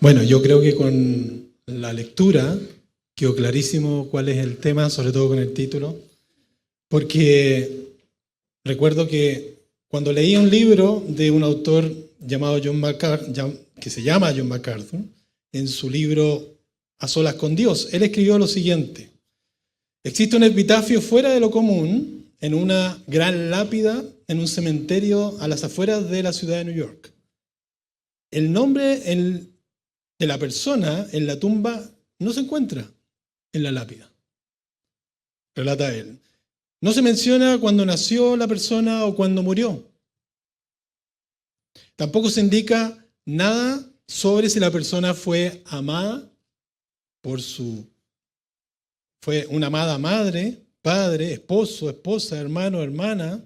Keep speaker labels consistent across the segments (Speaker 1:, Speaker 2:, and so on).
Speaker 1: Bueno, yo creo que con la lectura quedó clarísimo cuál es el tema, sobre todo con el título, porque recuerdo que cuando leí un libro de un autor llamado que se llama John MacArthur, en su libro A solas con Dios, él escribió lo siguiente: existe un epitafio fuera de lo común en una gran lápida en un cementerio a las afueras de la ciudad de New York. El nombre de la persona en la tumba no se encuentra en la lápida, relata él. No se menciona cuándo nació la persona o cuándo murió. Tampoco se indica nada sobre si la persona fue amada fue una amada madre, padre, esposo, esposa, hermano, hermana.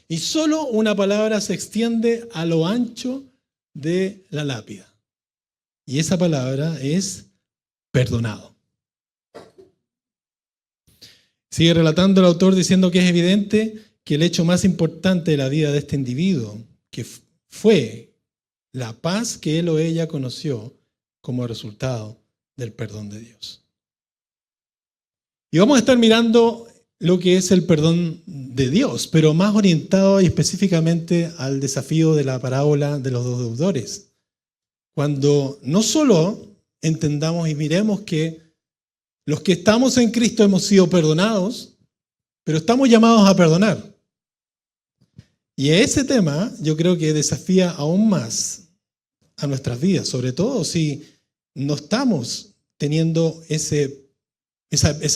Speaker 1: Y solo una palabra se extiende a lo ancho de la lápida. Y esa palabra es perdonado. Sigue relatando el autor diciendo que es evidente que el hecho más importante de la vida de este individuo, que fue la paz que él o ella conoció como resultado del perdón de Dios. Y vamos a estar mirando lo que es el perdón de Dios, pero más orientado y específicamente al desafío de la parábola de los dos deudores. Cuando no solo entendamos y miremos que los que estamos en Cristo hemos sido perdonados, pero estamos llamados a perdonar. Y ese tema yo creo que desafía aún más a nuestras vidas, sobre todo si no estamos teniendo ese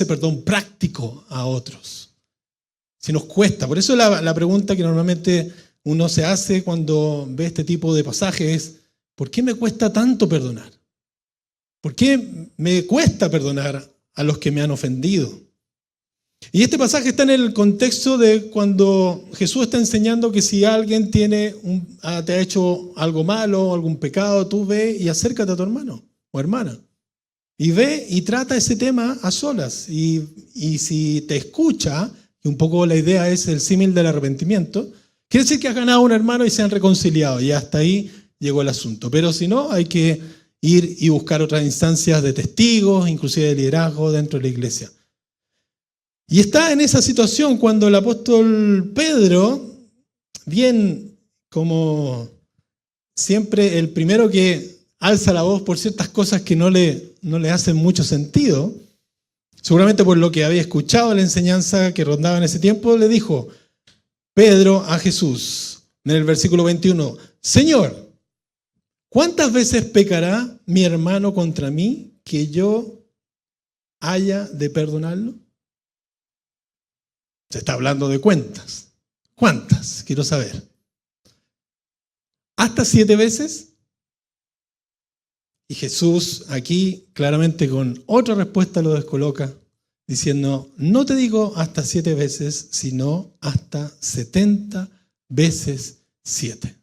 Speaker 1: perdón práctico a otros. Si nos cuesta. Por eso la pregunta que normalmente uno se hace cuando ve este tipo de pasajes es: ¿por qué me cuesta tanto perdonar? ¿Por qué me cuesta perdonar a los que me han ofendido? Y este pasaje está en el contexto de cuando Jesús está enseñando que si alguien te ha hecho algo malo, algún pecado, tú ve y acércate a tu hermano o hermana. Y ve y trata ese tema a solas. Y si te escucha, y un poco la idea es el símil del arrepentimiento, quiere decir que has ganado a un hermano y se han reconciliado. Y hasta ahí llegó el asunto. Pero si no, hay que ir y buscar otras instancias de testigos, inclusive de liderazgo dentro de la iglesia. Y está en esa situación cuando el apóstol Pedro, bien como siempre el primero que alza la voz por ciertas cosas que no le hacen mucho sentido, seguramente por lo que había escuchado la enseñanza que rondaba en ese tiempo, le dijo Pedro a Jesús, en el versículo 21, Señor, ¿cuántas veces pecará mi hermano contra mí que yo haya de perdonarlo? Se está hablando de cuentas. ¿Cuántas? Quiero saber. ¿Hasta 7 veces? Y Jesús aquí claramente con otra respuesta lo descoloca, diciendo, no te digo hasta 7 veces, sino hasta 70 veces 7.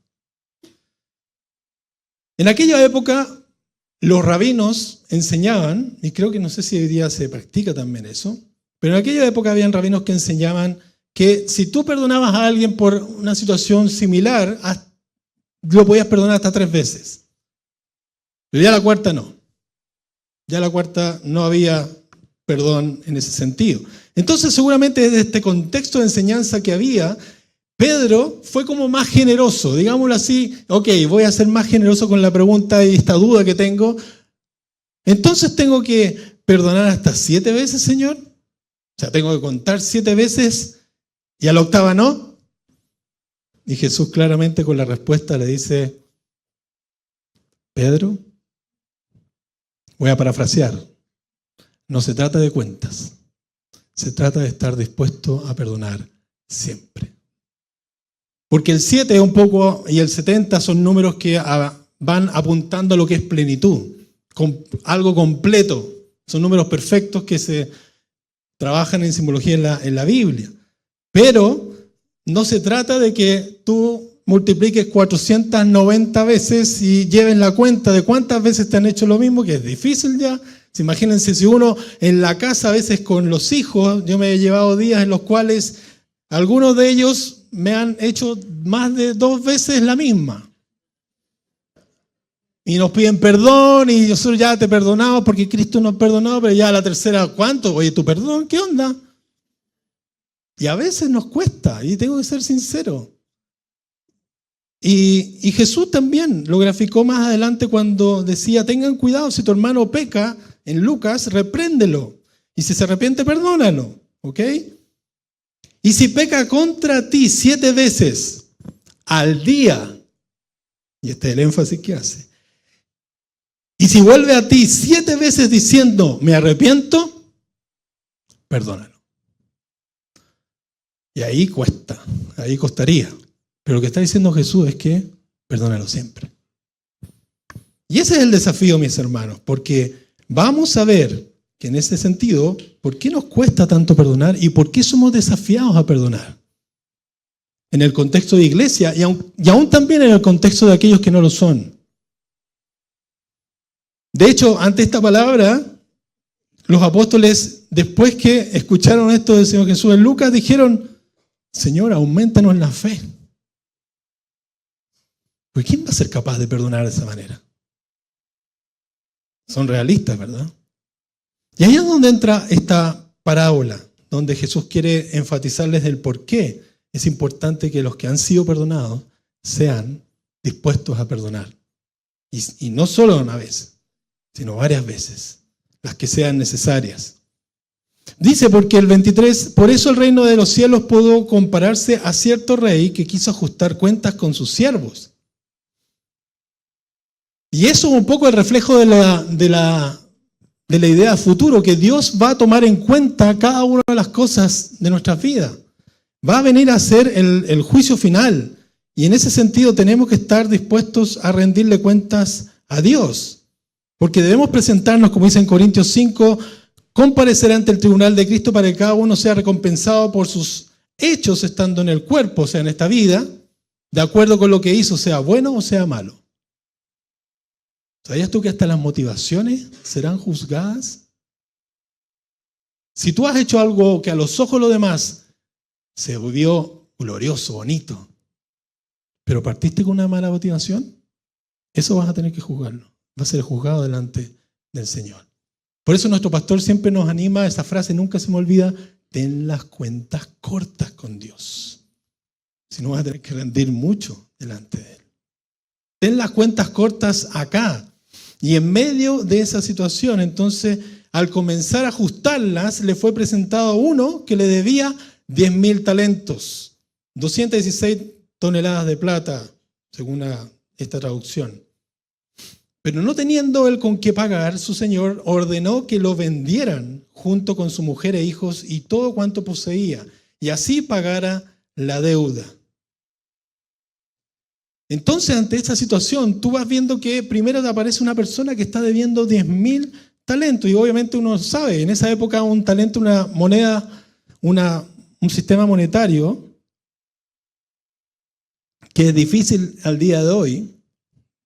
Speaker 1: En aquella época, los rabinos enseñaban, y creo que no sé si hoy día se practica también eso, pero en aquella época habían rabinos que enseñaban que si tú perdonabas a alguien por una situación similar, lo podías perdonar hasta 3 veces. Pero ya la cuarta no. Ya la cuarta no había perdón en ese sentido. Entonces seguramente desde este contexto de enseñanza que había, Pedro fue como más generoso, digámoslo así, ok, voy a ser más generoso con la pregunta y esta duda que tengo. Entonces tengo que perdonar hasta 7 veces, Señor. O sea, tengo que contar 7 veces y a la octava no. Y Jesús claramente con la respuesta le dice, Pedro, voy a parafrasear, no se trata de cuentas, se trata de estar dispuesto a perdonar siempre. Porque el 7 un poco y el 70 son números que van apuntando a lo que es plenitud, algo completo. Son números perfectos que se trabajan en simbología en la Biblia. Pero no se trata de que tú multipliques 490 veces y lleves la cuenta de cuántas veces te han hecho lo mismo, que es difícil ya. Imagínense si uno en la casa a veces con los hijos, yo me he llevado días en los cuales algunos de ellos me han hecho más de 2 veces la misma. Y nos piden perdón y nosotros ya te perdonamos porque Cristo nos perdonó, pero ya la tercera, ¿cuánto? Oye, ¿tu perdón? ¿Qué onda? Y a veces nos cuesta, y tengo que ser sincero. Y Jesús también lo graficó más adelante cuando decía, tengan cuidado, si tu hermano peca, en Lucas, repréndelo. Y si se arrepiente, perdónalo. ¿Ok? Y si peca contra ti 7 veces al día, y este es el énfasis que hace, y si vuelve a ti 7 veces diciendo, me arrepiento, perdónalo. Y ahí cuesta, ahí costaría. Pero lo que está diciendo Jesús es que perdónalo siempre. Y ese es el desafío, mis hermanos, porque vamos a ver que en ese sentido, ¿por qué nos cuesta tanto perdonar y por qué somos desafiados a perdonar? En el contexto de iglesia y aún también en el contexto de aquellos que no lo son. De hecho, ante esta palabra, los apóstoles, después que escucharon esto del Señor Jesús en Lucas, dijeron, Señor, aumentanos la fe. Porque ¿quién va a ser capaz de perdonar de esa manera? Son realistas, ¿verdad? Y ahí es donde entra esta parábola, donde Jesús quiere enfatizarles el por qué es importante que los que han sido perdonados sean dispuestos a perdonar. Y no solo una vez, sino varias veces, las que sean necesarias. Dice, porque el 23, por eso el reino de los cielos pudo compararse a cierto rey que quiso ajustar cuentas con sus siervos. Y eso es un poco el reflejo de la idea futuro, que Dios va a tomar en cuenta cada una de las cosas de nuestras vidas. Va a venir a hacer el juicio final. Y en ese sentido tenemos que estar dispuestos a rendirle cuentas a Dios. Porque debemos presentarnos, como dice en Corintios 5, comparecer ante el tribunal de Cristo para que cada uno sea recompensado por sus hechos estando en el cuerpo, o sea, en esta vida, de acuerdo con lo que hizo, sea bueno o sea malo. ¿Sabías tú que hasta las motivaciones serán juzgadas? Si tú has hecho algo que a los ojos de los demás se vio glorioso, bonito, pero partiste con una mala motivación, eso vas a tener que juzgarlo. Va a ser juzgado delante del Señor. Por eso nuestro pastor siempre nos anima a esa frase, nunca se me olvida, ten las cuentas cortas con Dios. Si no vas a tener que rendir mucho delante de Él. Ten las cuentas cortas acá. Y en medio de esa situación, entonces, al comenzar a ajustarlas, le fue presentado uno que le debía 10.000 talentos, 216 toneladas de plata, según esta traducción. Pero no teniendo él con qué pagar, su señor ordenó que lo vendieran junto con su mujer e hijos y todo cuanto poseía, y así pagara la deuda. Entonces, ante esta situación, tú vas viendo que primero te aparece una persona que está debiendo 10.000 talentos, y obviamente uno sabe, en esa época un talento, una moneda, un sistema monetario que es difícil al día de hoy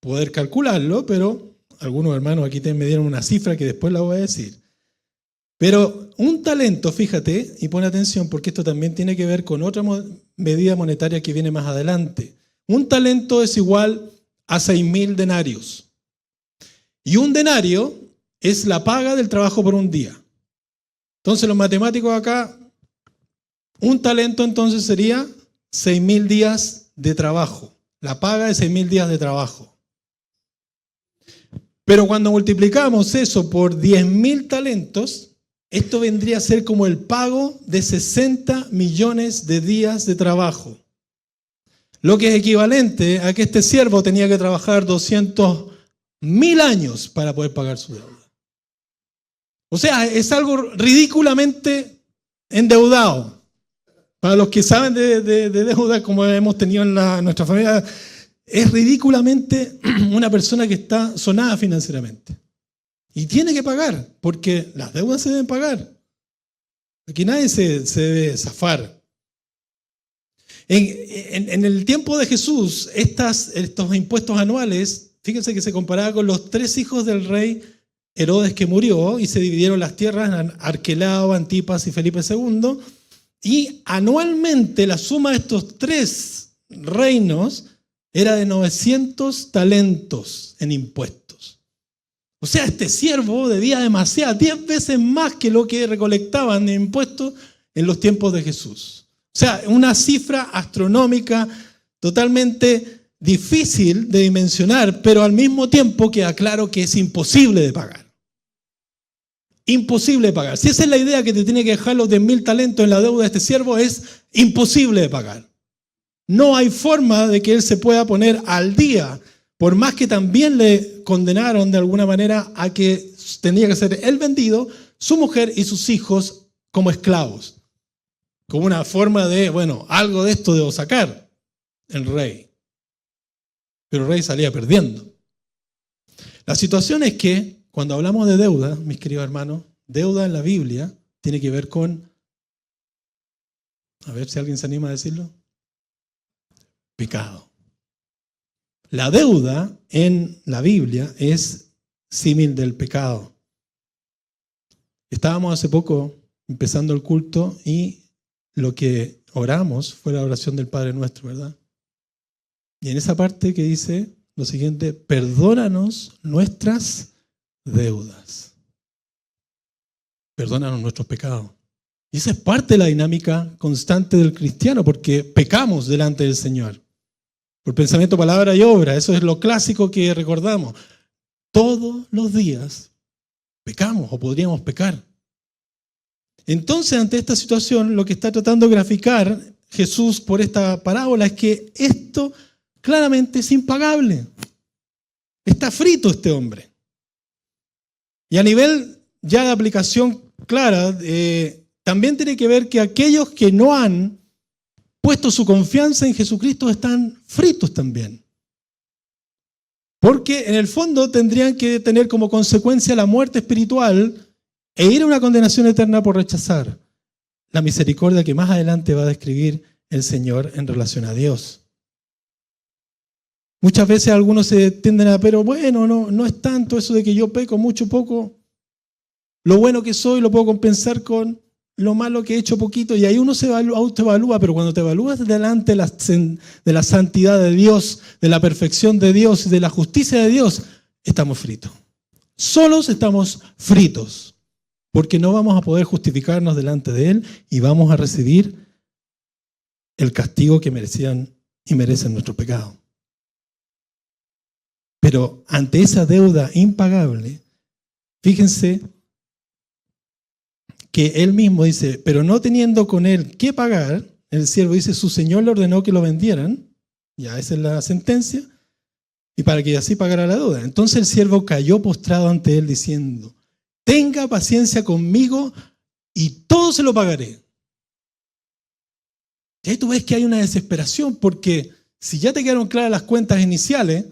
Speaker 1: poder calcularlo, pero algunos hermanos aquí me dieron una cifra que después la voy a decir. Pero un talento, fíjate, y pon atención porque esto también tiene que ver con otra medida monetaria que viene más adelante. Un talento es igual a 6.000 denarios. Y un denario es la paga del trabajo por un día. Entonces los matemáticos acá, un talento entonces sería 6.000 días de trabajo. La paga de 6.000 días de trabajo. Pero cuando multiplicamos eso por 10.000 talentos, esto vendría a ser como el pago de 60 millones de días de trabajo. Lo que es equivalente a que este siervo tenía que trabajar 200.000 años para poder pagar su deuda. O sea, es algo ridículamente endeudado. Para los que saben de deuda, como hemos tenido en nuestra familia, es ridículamente una persona que está sonada financieramente. Y tiene que pagar, porque las deudas se deben pagar. Aquí nadie se debe zafar. En el tiempo de Jesús, estos impuestos anuales, fíjense que se comparaba con los 3 hijos del rey Herodes que murió, y se dividieron las tierras en Arquelao, Antipas y Felipe II, y anualmente la suma de estos 3 reinos era de 900 talentos en impuestos. O sea, este siervo debía demasiado, 10 veces más que lo que recolectaban en impuestos en los tiempos de Jesús. O sea, una cifra astronómica totalmente difícil de dimensionar, pero al mismo tiempo queda claro que es imposible de pagar. Imposible de pagar. Si esa es la idea que te tiene que dejar los 10.000 talentos en la deuda de este siervo, es imposible de pagar. No hay forma de que él se pueda poner al día, por más que también le condenaron de alguna manera a que tendría que ser él vendido, su mujer y sus hijos como esclavos. Como una forma de, bueno, algo de esto debo sacar el rey. Pero el rey salía perdiendo. La situación es que cuando hablamos de deuda, mis queridos hermanos, deuda en la Biblia tiene que ver con, a ver si alguien se anima a decirlo, pecado. La deuda en la Biblia es símil del pecado. Estábamos hace poco empezando el culto y lo que oramos fue la oración del Padre Nuestro, ¿verdad? Y en esa parte que dice lo siguiente: perdónanos nuestras deudas. Perdónanos nuestros pecados. Y esa es parte de la dinámica constante del cristiano, porque pecamos delante del Señor. Por pensamiento, palabra y obra. Eso es lo clásico que recordamos. Todos los días pecamos o podríamos pecar. Entonces, ante esta situación, lo que está tratando de graficar Jesús por esta parábola es que esto claramente es impagable. Está frito este hombre. Y a nivel ya de aplicación clara, también tiene que ver que aquellos que no han puesto su confianza en Jesucristo están fritos también. Porque en el fondo tendrían que tener como consecuencia la muerte espiritual e ir a una condenación eterna por rechazar la misericordia que más adelante va a describir el Señor en relación a Dios. Muchas veces algunos se tienden a, pero bueno, no es tanto eso de que yo peco mucho poco. Lo bueno que soy lo puedo compensar con lo malo que he hecho poquito, y ahí uno se autoevalúa, pero cuando te evalúas delante de la santidad de Dios, de la perfección de Dios, de la justicia de Dios, estamos fritos. Solos estamos fritos, porque no vamos a poder justificarnos delante de Él y vamos a recibir el castigo que merecían y merecen nuestro pecado. Pero ante esa deuda impagable, fíjense que él mismo dice, pero no teniendo con él qué pagar, el siervo dice, su señor le ordenó que lo vendieran, ya esa es la sentencia, y para que así pagara la deuda. Entonces el siervo cayó postrado ante él diciendo, tenga paciencia conmigo y todo se lo pagaré. Y ahí tú ves que hay una desesperación, porque si ya te quedaron claras las cuentas iniciales,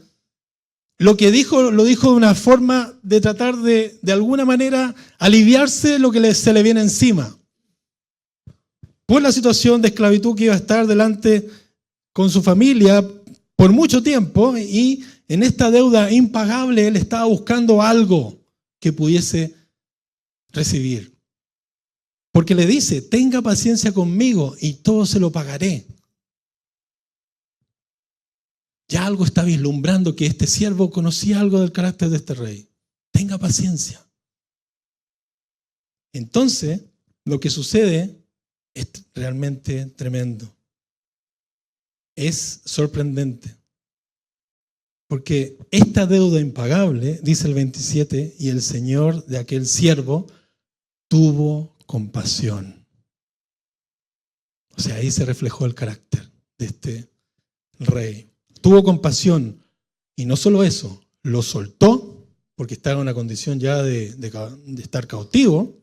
Speaker 1: lo que dijo, lo dijo de una forma de tratar de alguna manera aliviarse lo que se le viene encima. Por la situación de esclavitud que iba a estar delante con su familia por mucho tiempo, y en esta deuda impagable él estaba buscando algo que pudiese recibir. Porque le dice, tenga paciencia conmigo y todo se lo pagaré. Ya algo está vislumbrando que este siervo conocía algo del carácter de este rey. Tenga paciencia. Entonces, lo que sucede es realmente tremendo. Es sorprendente. Porque esta deuda impagable, dice el 27, y el señor de aquel siervo tuvo compasión. O sea, ahí se reflejó el carácter de este rey. Tuvo compasión, y no solo eso, lo soltó, porque estaba en una condición ya de estar cautivo,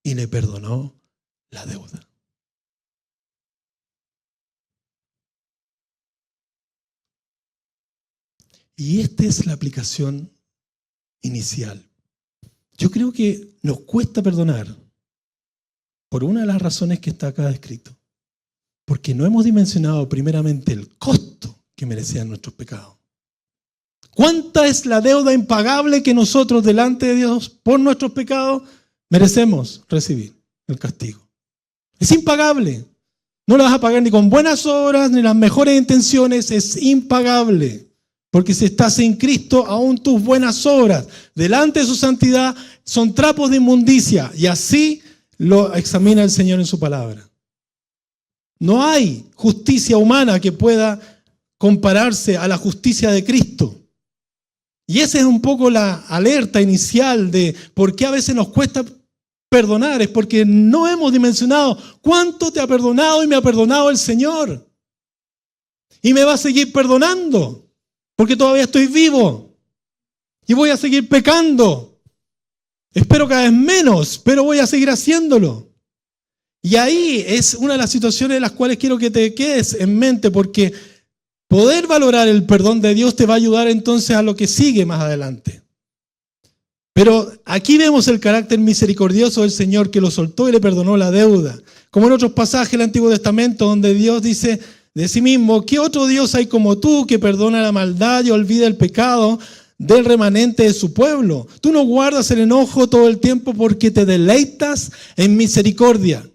Speaker 1: y le perdonó la deuda. Y esta es la aplicación inicial. Yo creo que nos cuesta perdonar por una de las razones que está acá descrito. Porque no hemos dimensionado primeramente el costo que merecían nuestros pecados. ¿Cuánta es la deuda impagable que nosotros delante de Dios por nuestros pecados merecemos recibir el castigo? Es impagable. No la vas a pagar ni con buenas obras, ni las mejores intenciones. Es impagable. Porque si estás en Cristo, aún tus buenas obras, delante de su santidad, son trapos de inmundicia. Y así lo examina el Señor en su palabra. No hay justicia humana que pueda compararse a la justicia de Cristo. Y esa es un poco la alerta inicial de por qué a veces nos cuesta perdonar. Es porque no hemos dimensionado cuánto te ha perdonado y me ha perdonado el Señor. Y me va a seguir perdonando. Porque todavía estoy vivo y voy a seguir pecando. Espero cada vez menos, pero voy a seguir haciéndolo. Y ahí es una de las situaciones en las cuales quiero que te quedes en mente, porque poder valorar el perdón de Dios te va a ayudar entonces a lo que sigue más adelante. Pero aquí vemos el carácter misericordioso del Señor, que lo soltó y le perdonó la deuda. Como en otros pasajes del Antiguo Testamento, donde Dios dice de sí mismo: ¿qué otro Dios hay como tú, que perdona la maldad y olvida el pecado del remanente de su pueblo? Tú no guardas el enojo todo el tiempo, porque te deleitas en misericordia.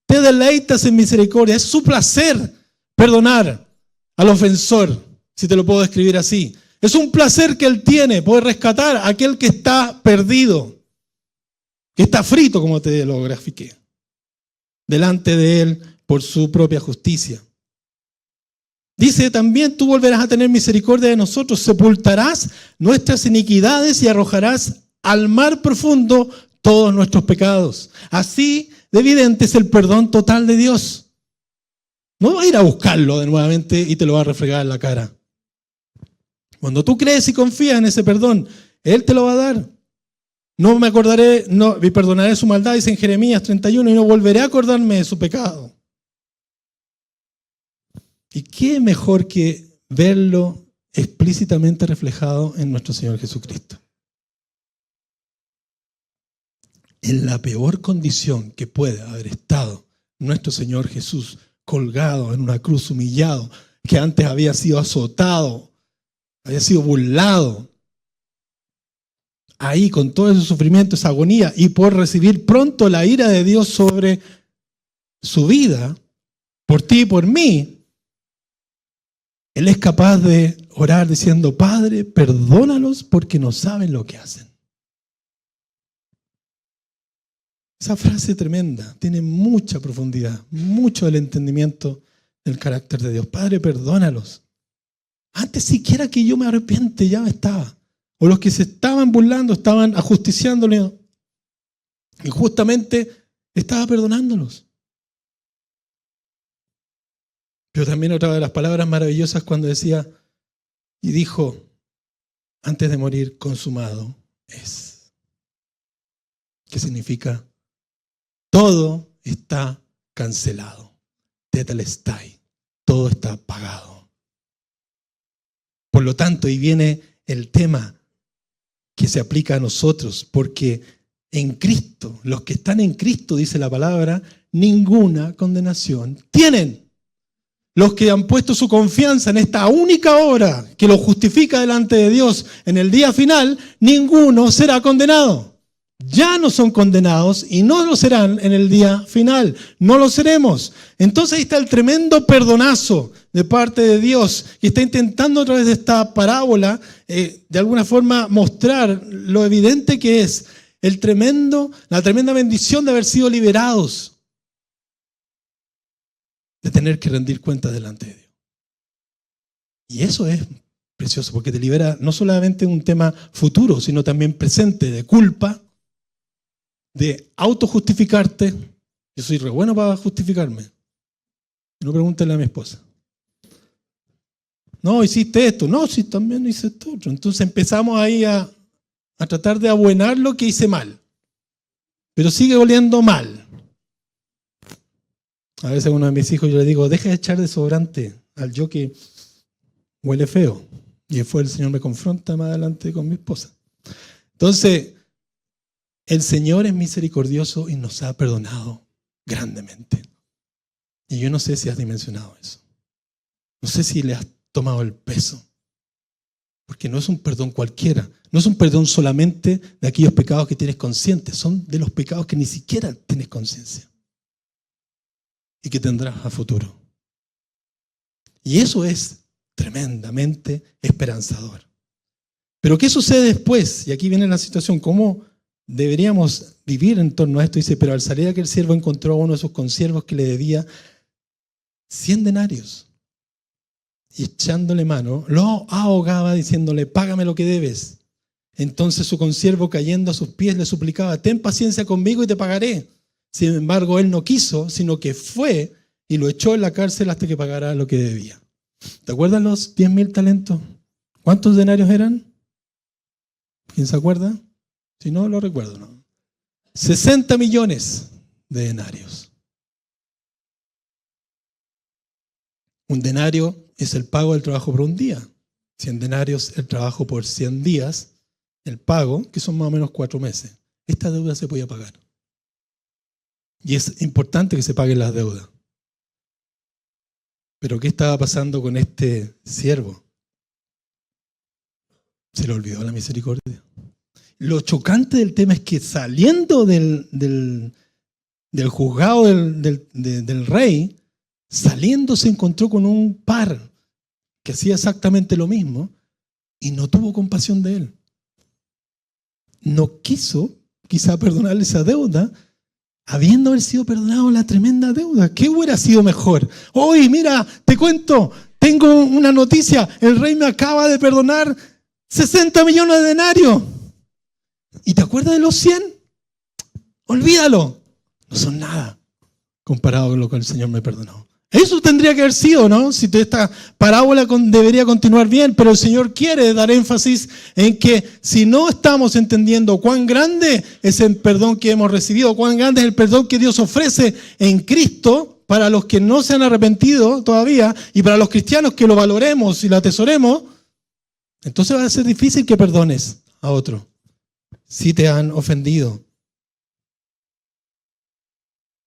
Speaker 1: Te deleitas en misericordia. Es su placer perdonar al ofensor, si te lo puedo describir así. Es un placer que Él tiene, poder rescatar a aquel que está perdido, que está frito, como te lo grafiqué, delante de Él por su propia justicia. Dice también: tú volverás a tener misericordia de nosotros, sepultarás nuestras iniquidades y arrojarás al mar profundo todos nuestros pecados. Así de evidente es el perdón total de Dios. No vas a ir a buscarlo de nuevamente y te lo va a refregar en la cara. Cuando tú crees y confías en ese perdón, Él te lo va a dar. No me acordaré, no, y perdonaré su maldad, dice en Jeremías 31, y no volveré a acordarme de su pecado. ¿Y qué mejor que verlo explícitamente reflejado en nuestro Señor Jesucristo? En la peor condición que puede haber estado nuestro Señor Jesús, colgado en una cruz, humillado, que antes había sido azotado, había sido burlado, ahí con todo ese sufrimiento, esa agonía, y por recibir pronto la ira de Dios sobre su vida, por ti y por mí, Él es capaz de orar diciendo: Padre, perdónalos porque no saben lo que hacen. Esa frase tremenda tiene mucha profundidad, mucho del entendimiento del carácter de Dios. Padre, perdónalos. Antes siquiera que yo me arrepiente, ya estaba. O los que se estaban burlando, estaban ajusticiándole. Y justamente estaba perdonándolos. Pero también otra de las palabras maravillosas cuando decía, y dijo, antes de morir: consumado es. ¿Qué significa? Todo está cancelado. Tetelestai. Todo está pagado. Por lo tanto, y viene el tema que se aplica a nosotros, porque en Cristo, los que están en Cristo, dice la palabra, ninguna condenación tienen. Los que han puesto su confianza en esta única obra que lo justifica delante de Dios en el día final, ninguno será condenado. Ya no son condenados y no lo serán en el día final. No lo seremos. Entonces ahí está el tremendo perdonazo de parte de Dios, que está intentando a través de esta parábola de alguna forma mostrar lo evidente que es la tremenda bendición de haber sido liberados de tener que rendir cuentas delante de Dios. Y eso es precioso, porque te libera no solamente un tema futuro, sino también presente, de culpa, de autojustificarte. Yo soy re bueno para justificarme. No, pregúntale a mi esposa. No, hiciste esto. No, sí, también hice esto otro. Entonces empezamos ahí a tratar de abuenar lo que hice mal. Pero sigue oliendo mal. A veces a uno de mis hijos yo le digo: deja de echar desodorante al yo que huele feo. Y después el Señor me confronta más adelante con mi esposa. Entonces, el Señor es misericordioso y nos ha perdonado grandemente. Y yo no sé si has dimensionado eso. No sé si le has tomado el peso. Porque no es un perdón cualquiera. No es un perdón solamente de aquellos pecados que tienes conscientes. Son de los pecados que ni siquiera tienes conciencia. y que tendrás a futuro. Y eso es tremendamente esperanzador. Pero ¿qué sucede después? Y aquí viene la situación, ¿cómo deberíamos vivir en torno a esto? Dice, pero al salir aquel siervo encontró a uno de sus consiervos que le debía 100 denarios. Y echándole mano, lo ahogaba diciéndole, págame lo que debes. Entonces su consiervo, cayendo a sus pies, le suplicaba, ten paciencia conmigo y te pagaré. Sin embargo, él no quiso, sino que fue y lo echó en la cárcel hasta que pagara lo que debía. ¿Te acuerdas los 10.000 talentos? ¿Cuántos denarios eran? ¿Quién se acuerda? Si no, lo recuerdo, ¿no? 60 millones de denarios. Un denario es el pago del trabajo por un día. 100 denarios, el trabajo por 100 días, el pago, que son más o menos 4 meses. Esta deuda se podía pagar. Y es importante que se paguen las deudas. Pero ¿qué estaba pasando con este siervo? Se le olvidó la misericordia. Lo chocante del tema es que saliendo del juzgado del rey, saliendo se encontró con un par que hacía exactamente lo mismo y no tuvo compasión de él. No quiso quizá perdonarle esa deuda, habiendo haber sido perdonado la tremenda deuda. ¿Qué hubiera sido mejor? Hoy, mira, te cuento, tengo una noticia, el rey me acaba de perdonar 60 millones de denarios. ¿Y te acuerdas de los 100? Olvídalo. No son nada comparado con lo que el Señor me perdonó. Eso tendría que haber sido, ¿no? Si esta parábola debería continuar bien, pero el Señor quiere dar énfasis en que si no estamos entendiendo cuán grande es el perdón que hemos recibido, cuán grande es el perdón que Dios ofrece en Cristo para los que no se han arrepentido todavía y para los cristianos que lo valoremos y lo atesoremos, entonces va a ser difícil que perdones a otro si te han ofendido.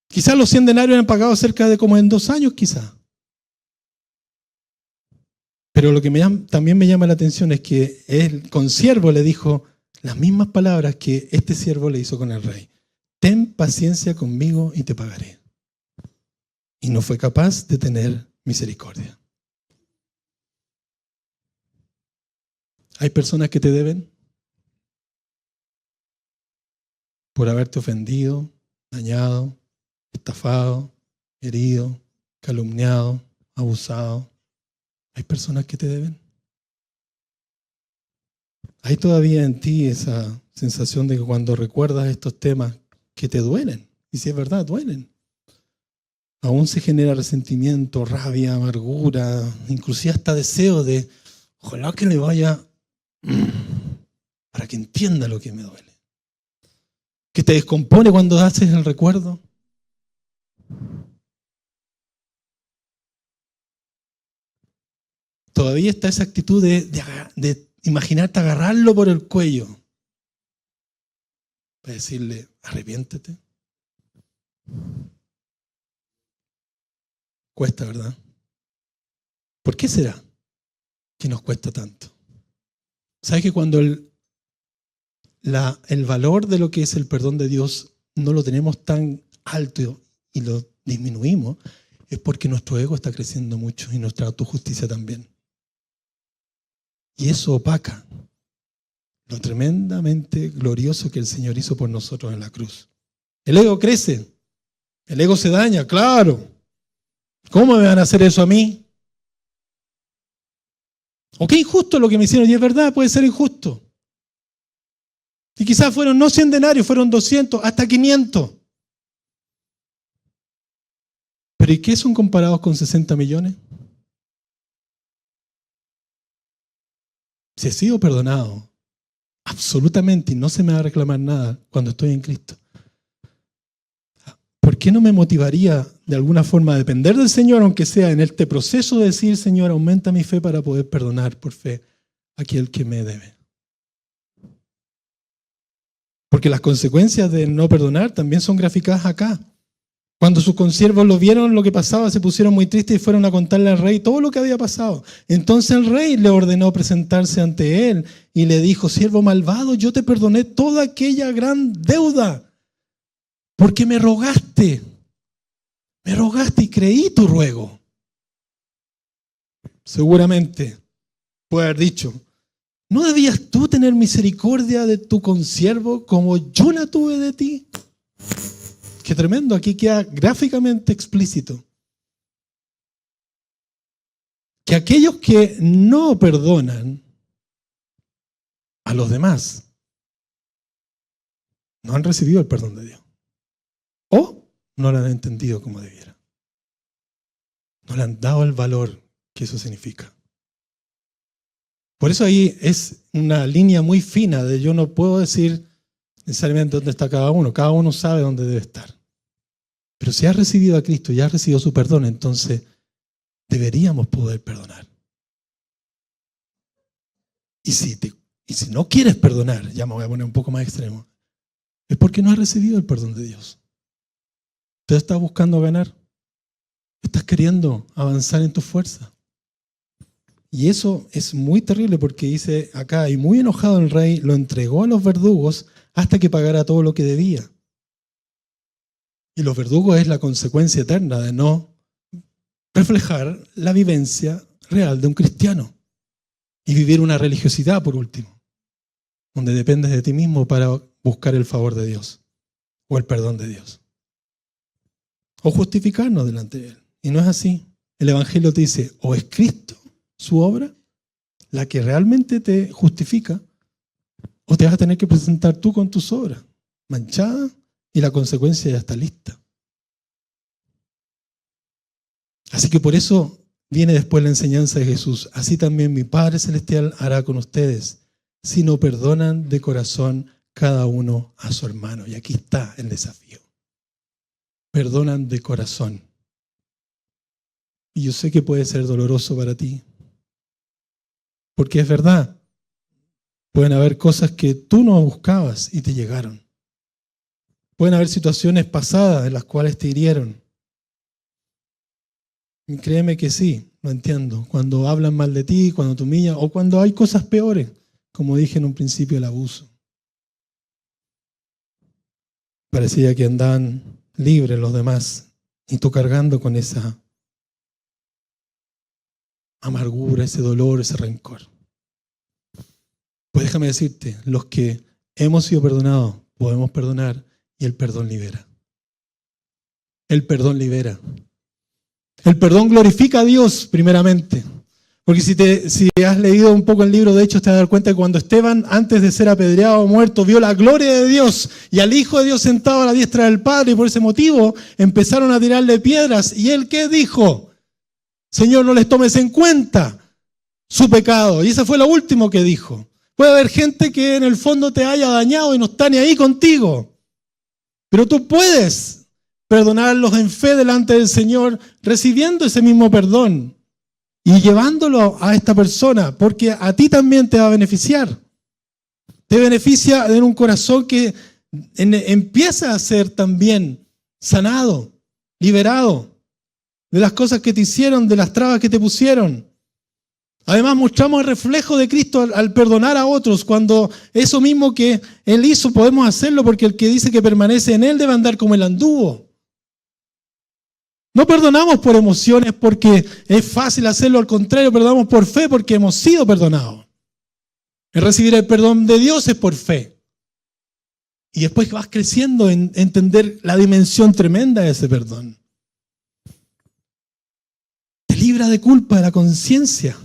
Speaker 1: Quizás los 100 denarios han pagado cerca de como en 2 años, quizás. Pero lo que también me llama la atención es que el consiervo le dijo las mismas palabras que este siervo le hizo con el rey. Ten paciencia conmigo y te pagaré. Y no fue capaz de tener misericordia. ¿Hay personas que te deben por haberte ofendido, dañado, estafado, herido, calumniado, abusado? ¿Hay personas que te deben? ¿Hay todavía en ti esa sensación de que cuando recuerdas estos temas que te duelen? Y si es verdad, duelen. Aún se genera resentimiento, rabia, amargura, inclusive hasta deseo de ojalá que le vaya para que entienda lo que me duele. Que te descompone cuando haces el recuerdo. Todavía está esa actitud de imaginarte agarrarlo por el cuello para decirle, arrepiéntete. Cuesta, ¿verdad? ¿Por qué será que nos cuesta tanto? ¿Sabes que cuando el valor de lo que es el perdón de Dios no lo tenemos tan alto y lo disminuimos? Es porque nuestro ego está creciendo mucho y nuestra autojusticia también. Y eso opaca lo tremendamente glorioso que el Señor hizo por nosotros en la cruz. El ego crece, el ego se daña, claro. ¿Cómo me van a hacer eso a mí? ¿O qué injusto lo que me hicieron? Y es verdad, puede ser injusto. Y quizás fueron no 100 denarios, fueron 200, hasta 500. ¿Pero y qué son comparados con 60 millones? Si he sido perdonado, absolutamente, y no se me va a reclamar nada cuando estoy en Cristo, ¿por qué no me motivaría de alguna forma a depender del Señor, aunque sea en este proceso de decir, Señor, aumenta mi fe para poder perdonar por fe a aquel que me debe? Porque las consecuencias de no perdonar también son graficadas acá. Cuando sus consiervos lo vieron lo que pasaba, se pusieron muy tristes y fueron a contarle al rey todo lo que había pasado. Entonces el rey le ordenó presentarse ante él y le dijo, siervo malvado, yo te perdoné toda aquella gran deuda porque me rogaste. Me rogaste y creí tu ruego. Seguramente puede haber dicho, ¿no debías tú tener misericordia de tu consiervo como yo la tuve de ti? Qué tremendo, aquí queda gráficamente explícito que aquellos que no perdonan a los demás no han recibido el perdón de Dios o no lo han entendido como debiera. No le han dado el valor que eso significa. Por eso ahí es una línea muy fina de yo no puedo decir necesariamente dónde está cada uno sabe dónde debe estar. Pero si has recibido a Cristo y has recibido su perdón, entonces deberíamos poder perdonar. Y si no quieres perdonar, ya me voy a poner un poco más extremo, es porque no has recibido el perdón de Dios. Tú estás buscando ganar, estás queriendo avanzar en tu fuerza. Y eso es muy terrible porque dice acá, y muy enojado el rey lo entregó a los verdugos hasta que pagara todo lo que debía. Y los verdugos es la consecuencia eterna de no reflejar la vivencia real de un cristiano y vivir una religiosidad, por último, donde dependes de ti mismo para buscar el favor de Dios o el perdón de Dios o justificarnos delante de Él. Y no es así. El Evangelio te dice, o es Cristo su obra la que realmente te justifica, o te vas a tener que presentar tú con tus obras manchadas y la consecuencia ya está lista. Así que por eso viene después la enseñanza de Jesús. Así también mi Padre Celestial hará con ustedes si no perdonan de corazón cada uno a su hermano. Y aquí está el desafío. Perdonan de corazón. Y yo sé que puede ser doloroso para ti. Porque es verdad. Pueden haber cosas que tú no buscabas y te llegaron. Pueden haber situaciones pasadas en las cuales te hirieron. Y créeme que sí, lo entiendo. Cuando hablan mal de ti, cuando te humillan o cuando hay cosas peores, como dije en un principio, el abuso. Parecía que andaban libres los demás y tú cargando con esa amargura, ese dolor, ese rencor. Pues déjame decirte, los que hemos sido perdonados, podemos perdonar y el perdón libera. El perdón libera. El perdón glorifica a Dios primeramente. Porque si has leído un poco el libro de Hechos, te vas a dar cuenta que cuando Esteban, antes de ser apedreado o muerto, vio la gloria de Dios y al Hijo de Dios sentado a la diestra del Padre, y por ese motivo empezaron a tirarle piedras. ¿Y él qué dijo? Señor, no les tomes en cuenta su pecado. Y eso fue lo último que dijo. Puede haber gente que en el fondo te haya dañado y no está ni ahí contigo. Pero tú puedes perdonarlos en fe delante del Señor, recibiendo ese mismo perdón y llevándolo a esta persona, porque a ti también te va a beneficiar. Te beneficia en un corazón que empieza a ser también sanado, liberado de las cosas que te hicieron, de las trabas que te pusieron. Además, mostramos el reflejo de Cristo al perdonar a otros. Cuando eso mismo que Él hizo, podemos hacerlo, porque el que dice que permanece en Él debe andar como Él anduvo. No perdonamos por emociones porque es fácil hacerlo, al contrario, perdonamos por fe porque hemos sido perdonados. El recibir el perdón de Dios es por fe. Y después vas creciendo en entender la dimensión tremenda de ese perdón. Te libra de culpa, de la conciencia.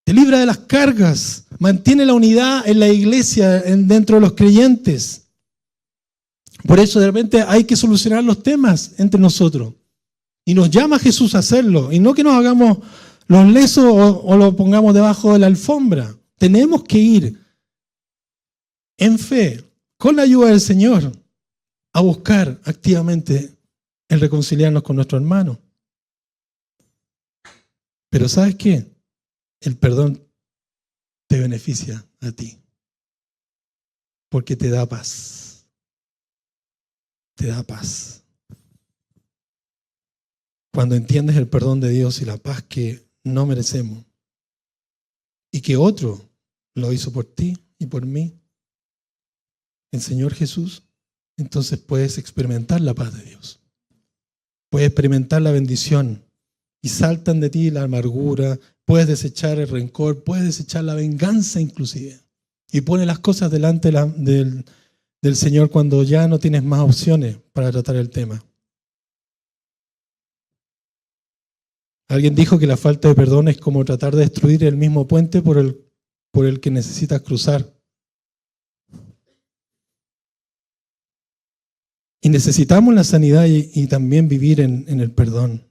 Speaker 1: Te libra de las cargas, mantiene la unidad en la iglesia, dentro de los creyentes. Por eso de repente hay que solucionar los temas entre nosotros. Y nos llama Jesús a hacerlo. Y no que nos hagamos los lesos o lo pongamos debajo de la alfombra. Tenemos que ir en fe, con la ayuda del Señor, a buscar activamente el reconciliarnos con nuestro hermano. Pero ¿sabes qué? El perdón te beneficia a ti, porque te da paz. Te da paz. Cuando entiendes el perdón de Dios y la paz que no merecemos, y que otro lo hizo por ti y por mí, el Señor Jesús, entonces puedes experimentar la paz de Dios. puedes experimentar la bendición y saltan de ti la amargura, puedes desechar el rencor, puedes desechar la venganza inclusive. Y pone las cosas delante del Señor cuando ya no tienes más opciones para tratar el tema. Alguien dijo que la falta de perdón es como tratar de destruir el mismo puente por el que necesitas cruzar. Y necesitamos la sanidad y también vivir en el perdón.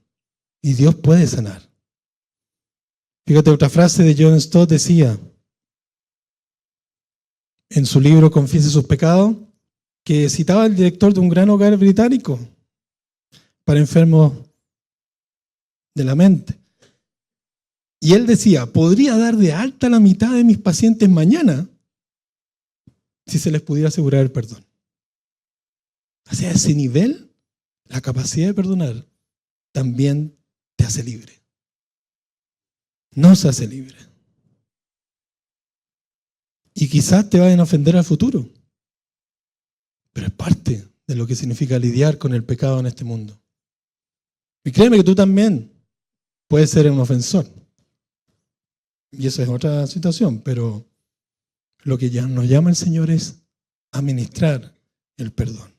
Speaker 1: Y Dios puede sanar. Fíjate, otra frase de John Stott decía, en su libro Confiese sus pecados, que citaba al director de un gran hogar británico para enfermos de la mente. Y él decía, podría dar de alta a la mitad de mis pacientes mañana si se les pudiera asegurar el perdón. Hacia ese nivel, la capacidad de perdonar también te hace libre. Nos hace libre. Y quizás te vayan a ofender al futuro, pero es parte de lo que significa lidiar con el pecado en este mundo. Y créeme que tú también puedes ser un ofensor. Y eso es otra situación, pero lo que ya nos llama el Señor es administrar el perdón.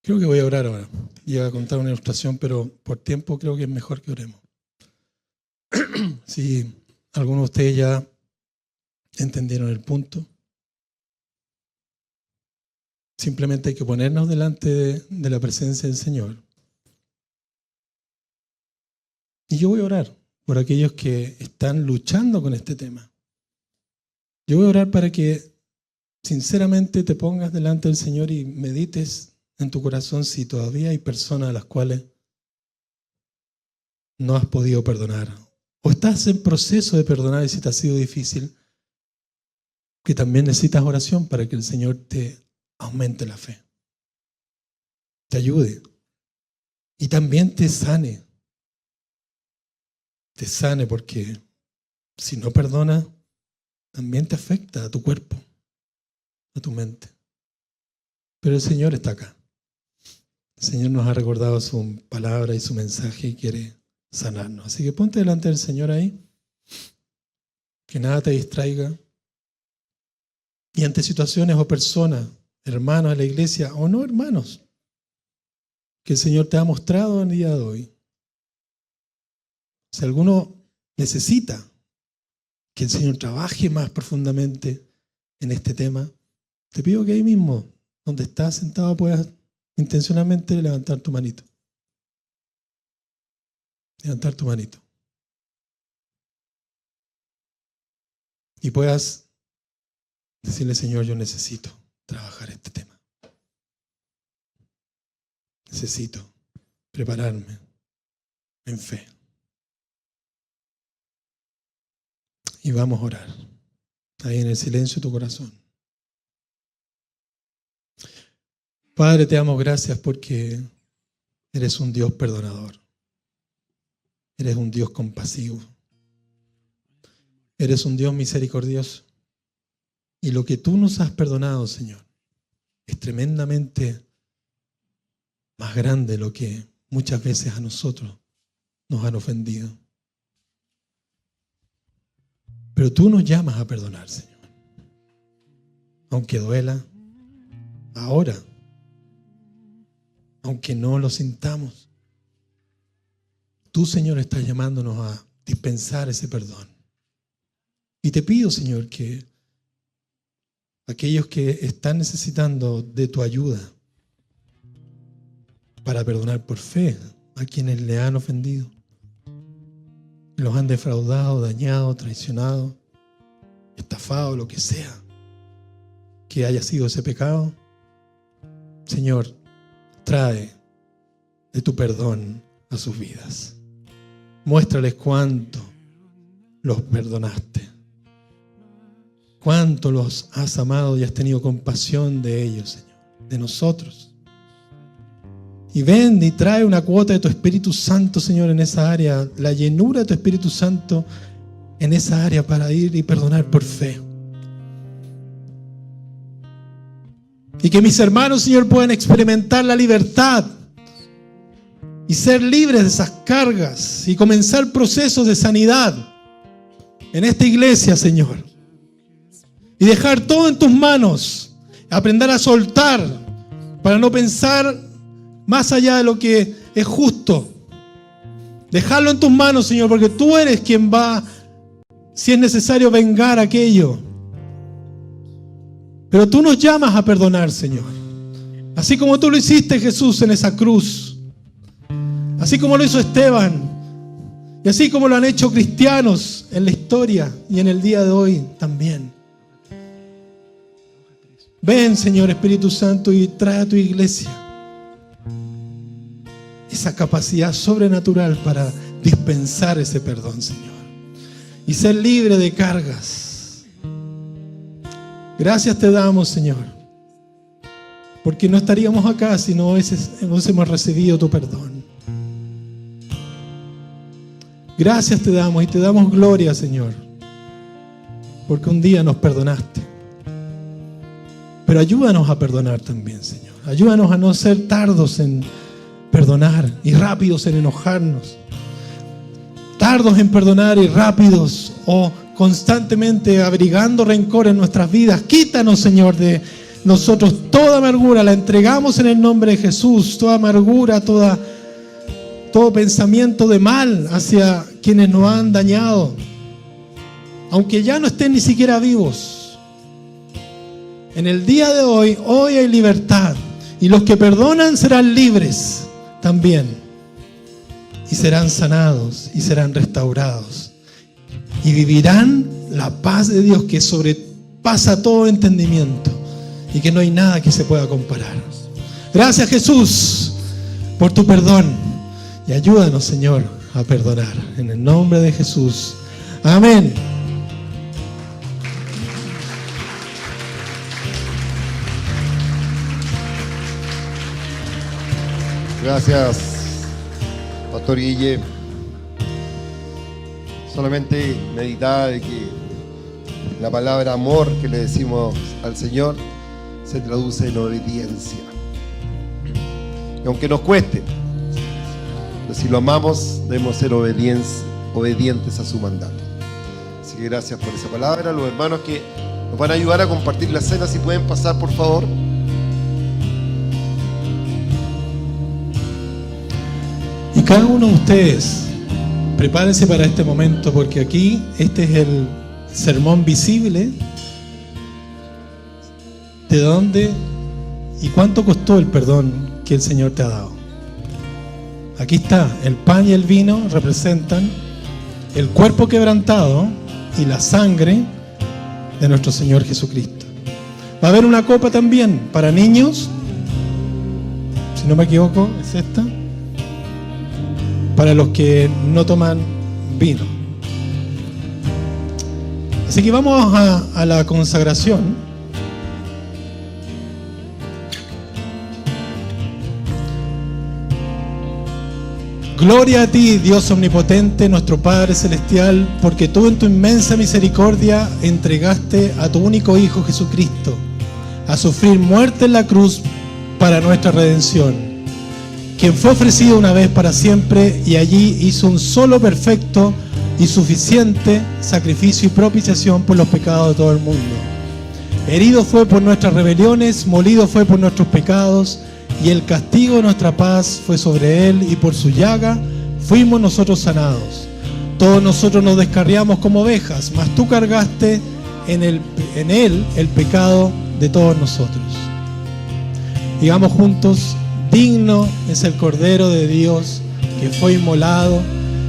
Speaker 1: Creo que voy a orar ahora. Iba a contar una ilustración, pero por tiempo creo que es mejor que oremos. Si algunos de ustedes ya entendieron el punto, simplemente hay que ponernos delante de la presencia del Señor. Y yo voy a orar por aquellos que están luchando con este tema. Yo voy a orar para que sinceramente te pongas delante del Señor y medites en tu corazón si todavía hay personas a las cuales no has podido perdonar. O estás en proceso de perdonar y si te ha sido difícil, que también necesitas oración para que el Señor te aumente la fe, te ayude y también te sane. Te sane porque si no perdonas, también te afecta a tu cuerpo, a tu mente. Pero el Señor está acá. El Señor nos ha recordado su palabra y su mensaje y quiere sanarnos. Así que ponte delante del Señor ahí, que nada te distraiga. Y ante situaciones o personas, hermanos de la iglesia o no hermanos, que el Señor te ha mostrado en el día de hoy. Si alguno necesita que el Señor trabaje más profundamente en este tema, te pido que ahí mismo, donde estás sentado, puedas intencionalmente levantar tu manito. Levantar tu manito. Y puedas decirle, Señor, yo necesito trabajar este tema. Necesito prepararme en fe. Y vamos a orar. Ahí en el silencio de tu corazón. Padre, te damos gracias porque eres un Dios perdonador. Eres un Dios compasivo. Eres un Dios misericordioso. Y lo que tú nos has perdonado, Señor, es tremendamente más grande de lo que muchas veces a nosotros nos han ofendido. Pero tú nos llamas a perdonar, Señor. Aunque duela, ahora, aunque no lo sintamos, tú, Señor, estás llamándonos a dispensar ese perdón. Y te pido, Señor, que aquellos que están necesitando de tu ayuda para perdonar por fe a quienes le han ofendido, los han defraudado, dañado, traicionado, estafado, lo que sea que haya sido ese pecado, Señor, trae de tu perdón a sus vidas. Muéstrales cuánto los perdonaste, cuánto los has amado y has tenido compasión de ellos, Señor, de nosotros. Y ven y trae una cuota de tu Espíritu Santo, Señor, en esa área, la llenura de tu Espíritu Santo en esa área para ir y perdonar por fe. Y que mis hermanos, Señor, puedan experimentar la libertad y ser libres de esas cargas y comenzar procesos de sanidad en esta iglesia, Señor. Y dejar todo en tus manos, aprender a soltar para no pensar más allá de lo que es justo. Dejarlo en tus manos, Señor, porque tú eres quien va, si es necesario, vengar aquello. Pero tú nos llamas a perdonar, Señor. Así como tú lo hiciste, Jesús, en esa cruz. Así como lo hizo Esteban. Y así como lo han hecho cristianos en la historia y en el día de hoy también. Ven, Señor Espíritu Santo, y trae a tu iglesia esa capacidad sobrenatural para dispensar ese perdón, Señor. Y ser libre de cargas. Gracias te damos, Señor. Porque no estaríamos acá si no hubiésemos recibido tu perdón. Gracias te damos y te damos gloria, Señor. Porque un día nos perdonaste. Pero ayúdanos a perdonar también, Señor. Ayúdanos a no ser tardos en perdonar y rápidos en enojarnos. Tardos en perdonar y rápidos o constantemente abrigando rencor en nuestras vidas. Quítanos, Señor, de nosotros toda amargura. La entregamos en el nombre de Jesús. Toda amargura, todo pensamiento de mal hacia quienes nos han dañado. Aunque ya no estén ni siquiera vivos. En el día de hoy hay libertad. Y los que perdonan serán libres también. Y serán sanados y serán restaurados. Y vivirán la paz de Dios que sobrepasa todo entendimiento. Y que no hay nada que se pueda comparar. Gracias, Jesús, por tu perdón. Y ayúdanos, Señor, a perdonar. En el nombre de Jesús. Amén.
Speaker 2: Gracias, Pastor Guille. Solamente meditar de que la palabra amor que le decimos al Señor se traduce en obediencia. Y aunque nos cueste, pero si lo amamos, debemos ser obedientes a su mandato. Así que gracias por esa palabra. Los hermanos que nos van a ayudar a compartir la cena, si pueden pasar, por favor.
Speaker 1: Y cada uno de ustedes, prepárense para este momento, porque aquí este es el sermón visible de dónde y cuánto costó el perdón que el Señor te ha dado. Aquí está, el pan y el vino representan el cuerpo quebrantado y la sangre de nuestro Señor Jesucristo. Va a haber una copa también para niños, si no me equivoco, es esta. Para los que no toman vino. Así que vamos a la consagración. Gloria a ti, Dios omnipotente, nuestro Padre celestial, porque tú en tu inmensa misericordia entregaste a tu único Hijo Jesucristo a sufrir muerte en la cruz para nuestra redención, quien fue ofrecido una vez para siempre y allí hizo un solo perfecto y suficiente sacrificio y propiciación por los pecados de todo el mundo. Herido fue por nuestras rebeliones, molido fue por nuestros pecados, y el castigo de nuestra paz fue sobre él, y por su llaga fuimos nosotros sanados. Todos nosotros nos descarriamos como ovejas, mas tú cargaste en él el pecado de todos nosotros. Digamos juntos: digno es el Cordero de Dios que fue inmolado,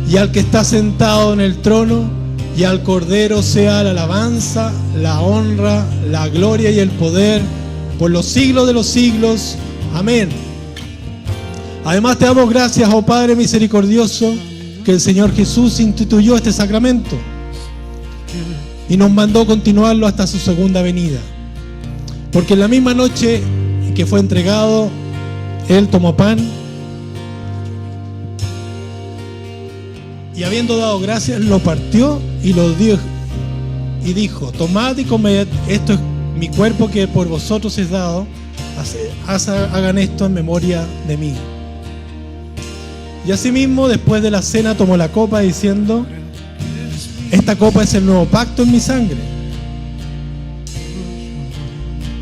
Speaker 1: y al que está sentado en el trono, y al Cordero sea la alabanza, la honra, la gloria y el poder por los siglos de los siglos. Amén. Además te damos gracias, oh Padre misericordioso, que el Señor Jesús instituyó este sacramento y nos mandó continuarlo hasta su segunda venida. Porque en la misma noche que fue entregado, Él tomó pan y, habiendo dado gracias, lo partió y lo dio y dijo: tomad y comed, esto es mi cuerpo que por vosotros es dado. hagan esto en memoria de mí. Y asimismo, después de la cena, tomó la copa diciendo: esta copa es el nuevo pacto en mi sangre.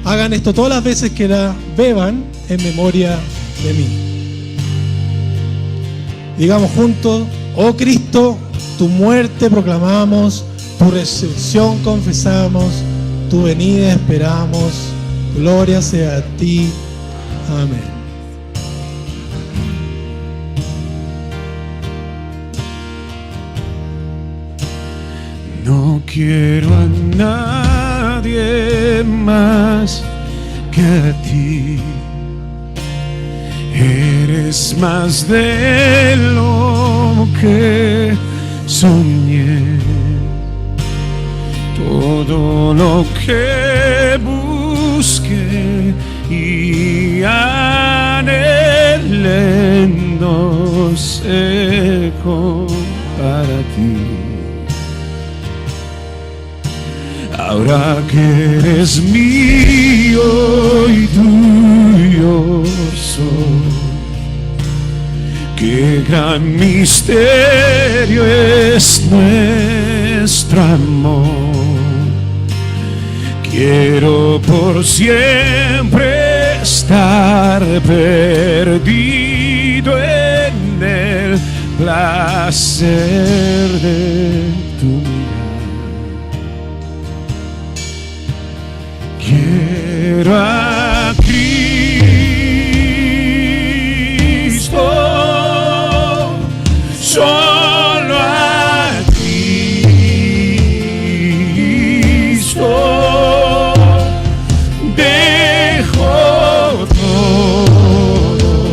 Speaker 1: Hagan esto todas las veces que la beban en memoria de mí. Digamos juntos: oh Cristo, tu muerte proclamamos, tu resurrección confesamos, tu venida esperamos. Gloria sea a ti. Amén.
Speaker 3: No quiero a nadie más que a ti. Eres más de lo que soñé. Todo lo que busqué y anhelé no sé para ti. Ahora que eres mío y tuyo soy, qué gran misterio es nuestro amor. Quiero por siempre estar perdido en el placer de tu mirar. Quiero a Cristo, solo a Cristo. Dejo todo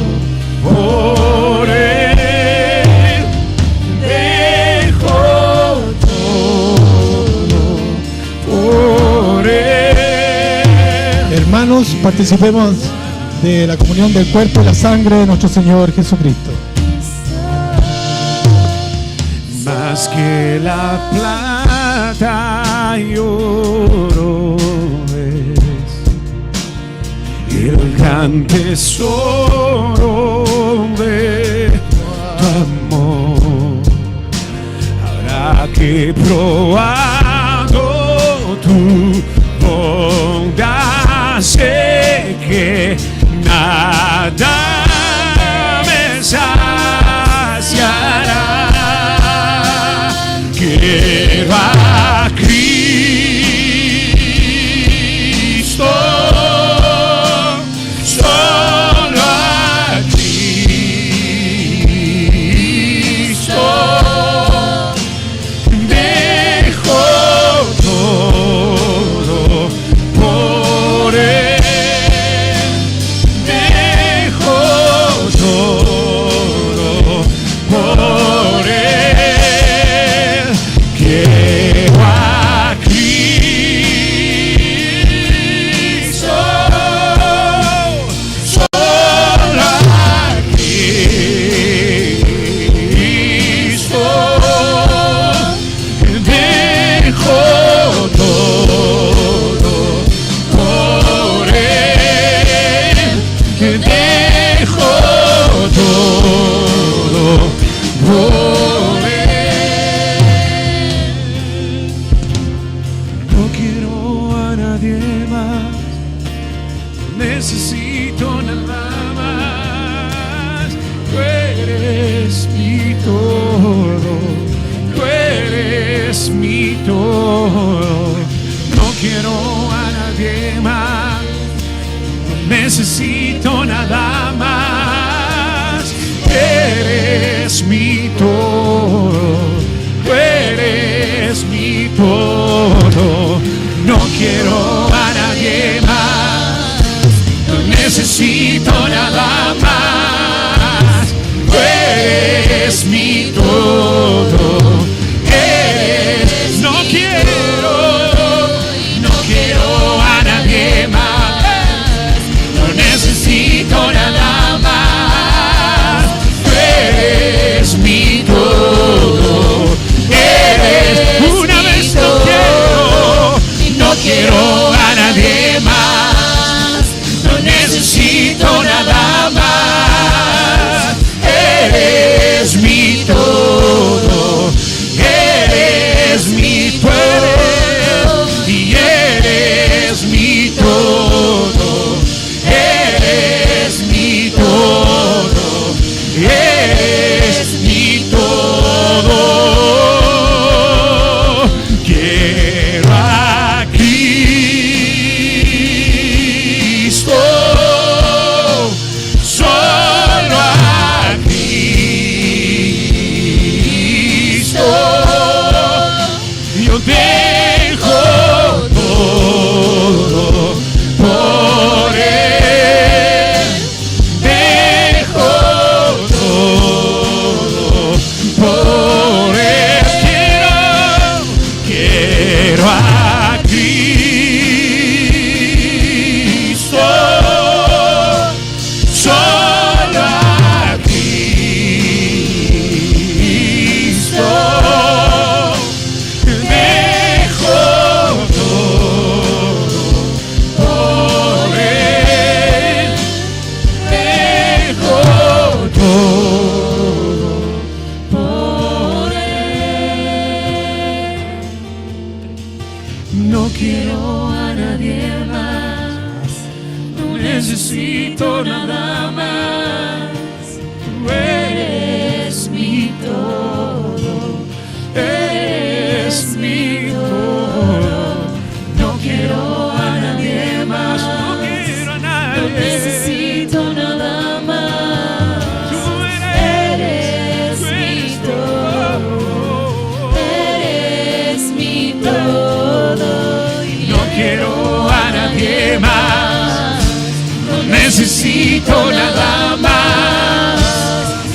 Speaker 3: por Él. Dejo todo por Él.
Speaker 1: Hermanos, participemos de la comunión del cuerpo y la sangre de nuestro Señor Jesucristo.
Speaker 3: Más que la plata y oro es el gran tesoro de tu amor. Ahora que he probado tu bondad, sé que nada me saciará. Quiero a Cristo, solo a Cristo. Dejo todo por Él. Dejo todo por Él. Quiero a Cristo, solo a Cristo. Dejo todo por Él. Dejo todo por Él. No quiero a nadie más, necesito nada más. Tú eres mi todo, tú eres mi todo. No quiero a nadie más, no necesito nada más. Eres mi todo, tú eres mi todo. No quiero a nadie más, no necesito nada más. Tú eres mi todo. No quiero a nadie más, no necesito nada más. Tú eres mi todo. Una vez no quiero a nadie más, no necesito quiero a nadie más, no necesito nada más. Tú eres mi todo, eres mi todo. No quiero a nadie más, no quiero a nadie, no necesito nada más. Tú eres mi todo, eres mi todo. No quiero a nadie más, no necesito nada más.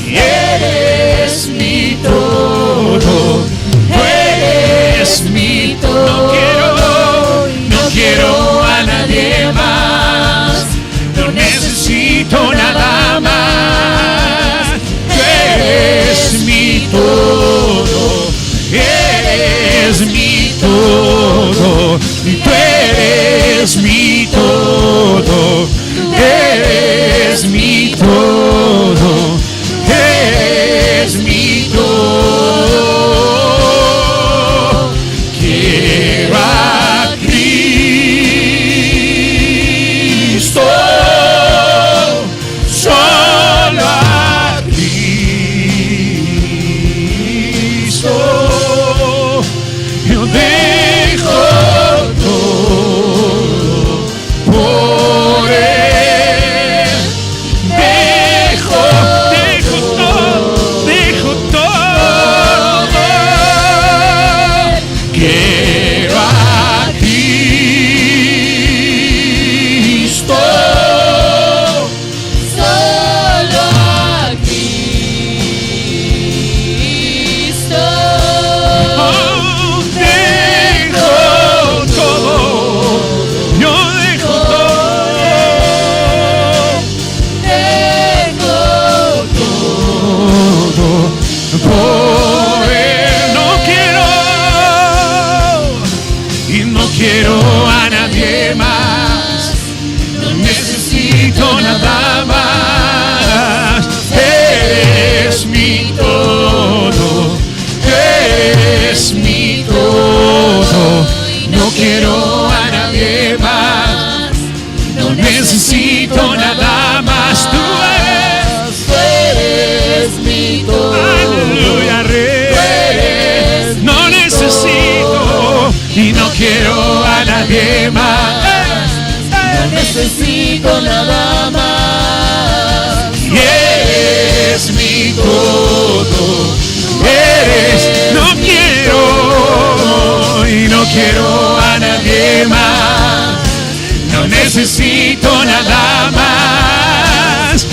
Speaker 3: Y eres mi todo, eres mi todo. No quiero a nadie más, no necesito nada más. Tú eres mi todo, eres mi todo. Tú eres mi todo, eres mi todo, eres mi todo. Quiero a Cristo, solo a Cristo. Yo dejo todo por Él. Dejo todo. Quiero a Cristo,
Speaker 4: Solo a Cristo.
Speaker 3: oh, dejo todo, yo dejo todo,
Speaker 4: Dejo
Speaker 3: todo por Él. No quiero, y no quiero a nadie más, no necesito nada más. Eres mi todo, eres mi todo. No quiero a nadie más, no necesito nada más. Tú
Speaker 4: eres mi todo.
Speaker 3: aleluya, Rey. No necesito y no quiero a nadie más.
Speaker 4: No necesito nada más.
Speaker 3: Y eres mi todo, eres, no quiero y no quiero a nadie más, no necesito nada más.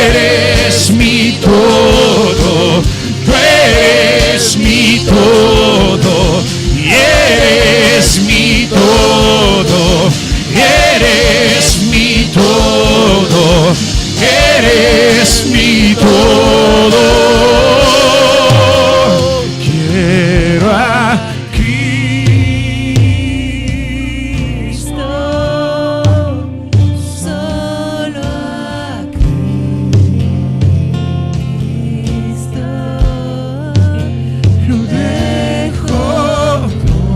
Speaker 3: Eres mi todo, tú eres mi todo, y eres mi todo, eres mi todo, eres mi todo. Quiero a Cristo,
Speaker 4: Solo a Cristo.
Speaker 3: lo dejo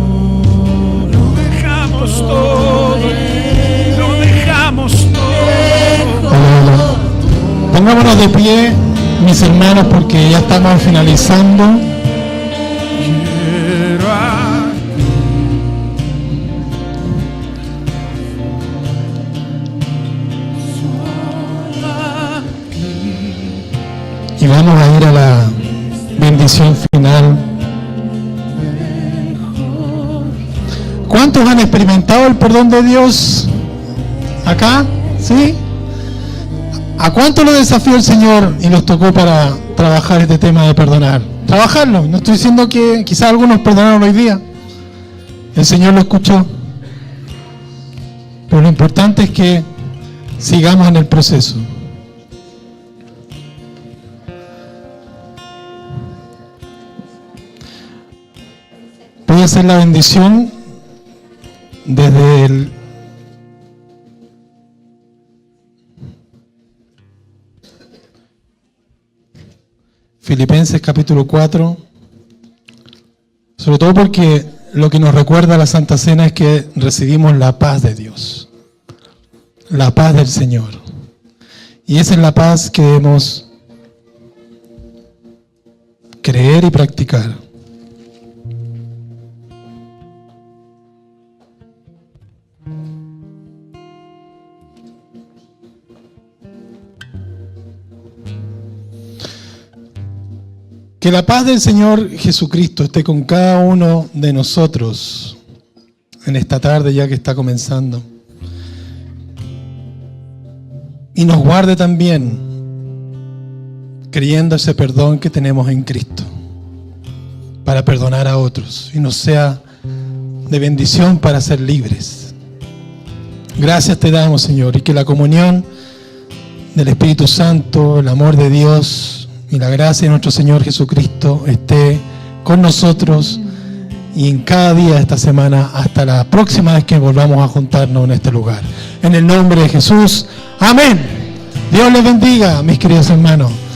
Speaker 3: todo, lo dejamos todo, lo dejamos todo.
Speaker 1: Pongámonos de pie, mis hermanos, porque ya estamos finalizando.
Speaker 3: Quiero a
Speaker 1: Y vamos a ir a la bendición final. ¿Cuántos han experimentado el perdón de Dios acá? ¿Sí? ¿A cuántos lo desafió el Señor y nos tocó para trabajar este tema de perdonar? Trabajarlo. No estoy diciendo que quizás algunos perdonaron hoy día. El Señor lo escuchó. Pero lo importante es que sigamos en el proceso. Voy a hacer la bendición desde el Filipenses capítulo 4, sobre todo porque lo que nos recuerda la Santa Cena es que recibimos la paz de Dios, la paz del Señor. Y esa es la paz que debemos creer y practicar. Que la paz del Señor Jesucristo esté con cada uno de nosotros en esta tarde ya que está comenzando. Y nos guarde también creyendo ese perdón que tenemos en Cristo para perdonar a otros y nos sea de bendición para ser libres. Gracias te damos, Señor, y que la comunión del Espíritu Santo, el amor de Dios y la gracia de nuestro Señor Jesucristo esté con nosotros y en cada día de esta semana hasta la próxima vez que volvamos a juntarnos en este lugar. En el nombre de Jesús, amén. Dios les bendiga, mis queridos hermanos.